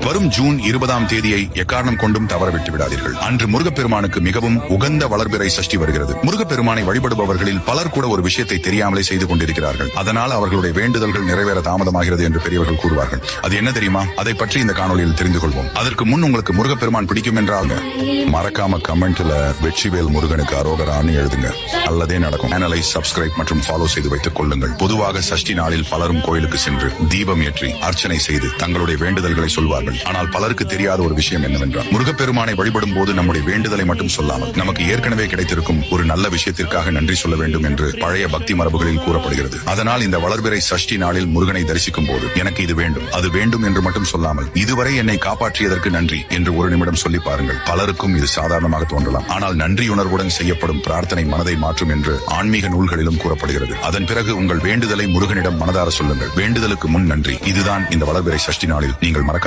வரும் ஜூன் 20ஆம் தேதியை எக்காரணம் கொண்டும் தவறவிட்டு விடாதீர்கள். அன்று முருகப்பெருமானுக்கு மிகவும் உகந்த வளர்பிறை சஷ்டி வருகிறது. முருகப்பெருமானை வழிபடுபவர்களில் பலர் கூட ஒரு விஷயத்தை தெரியாமலே செய்து கொண்டிருக்கிறார்கள். அதனால் அவர்களுடைய வேண்டுதல்கள் நிறைவேற தாமதமாகிறது என்று பெரியவர்கள் கூறுவார்கள். அது என்ன தெரியுமா? அதை பற்றி இந்த காணொலியில் தெரிந்து கொள்வோம். அதற்கு முன் உங்களுக்கு முருகப்பெருமான் பிடிக்கும் என்றால் மறக்காம கமெண்ட்ல வெற்றிவேல் முருகனுக்கு அரோகரான்னு எழுதுங்க. நல்லதே நடக்கும். சேனலை சப்ஸ்கிரைப் மற்றும் ஃபாலோ செய்து வைத்துக் கொள்ளுங்கள். பொதுவாக சஷ்டி நாளில் பலரும் கோயிலுக்கு சென்று தீபம் ஏற்றி அர்ச்சனை செய்து தங்களுடைய வேண்டுதல்களை சொல்வார்கள். ஆனால் பலருக்கு தெரியாத ஒரு விஷயம் என்னவென்றால், முருகப்பெருமானை வழிபடும் போது நம்முடைய வேண்டுதலை மட்டும் சொல்லாமல் நமக்கு ஏற்கனவே கிடைத்திருக்கும் ஒரு நல்ல விஷயத்திற்காக நன்றி சொல்ல வேண்டும் என்று பழைய பக்தி மரபுகளில் கூறப்படுகிறது. அதனால் இந்த வளர்பிறை சஷ்டி நாளில் முருகனை தரிசிக்கும் போது எனக்கு இது வேண்டும் அது வேண்டும் என்று மட்டும் சொல்லாமல், இதுவரை என்னை காப்பாற்றியதற்கு நன்றி என்று ஒரு நிமிடம் சொல்லி பாருங்கள். பலருக்கும் இது சாதாரணமாக தோன்றலாம். ஆனால் நன்றியுணர்வுடன் செய்யப்படும் பிரார்த்தனை மனதை மாற்றும் என்று ஆன்மீக நூல்களிலும் கூறப்படுகிறது. அதன் பிறகு உங்கள் வேண்டுதலை முருகனிடம் மனதார சொல்லுங்கள். வேண்டுதலுக்கு முன் நன்றி. இதுதான் இந்த வளர்பிறை சஷ்டி நாளில் நீங்கள் மறக்க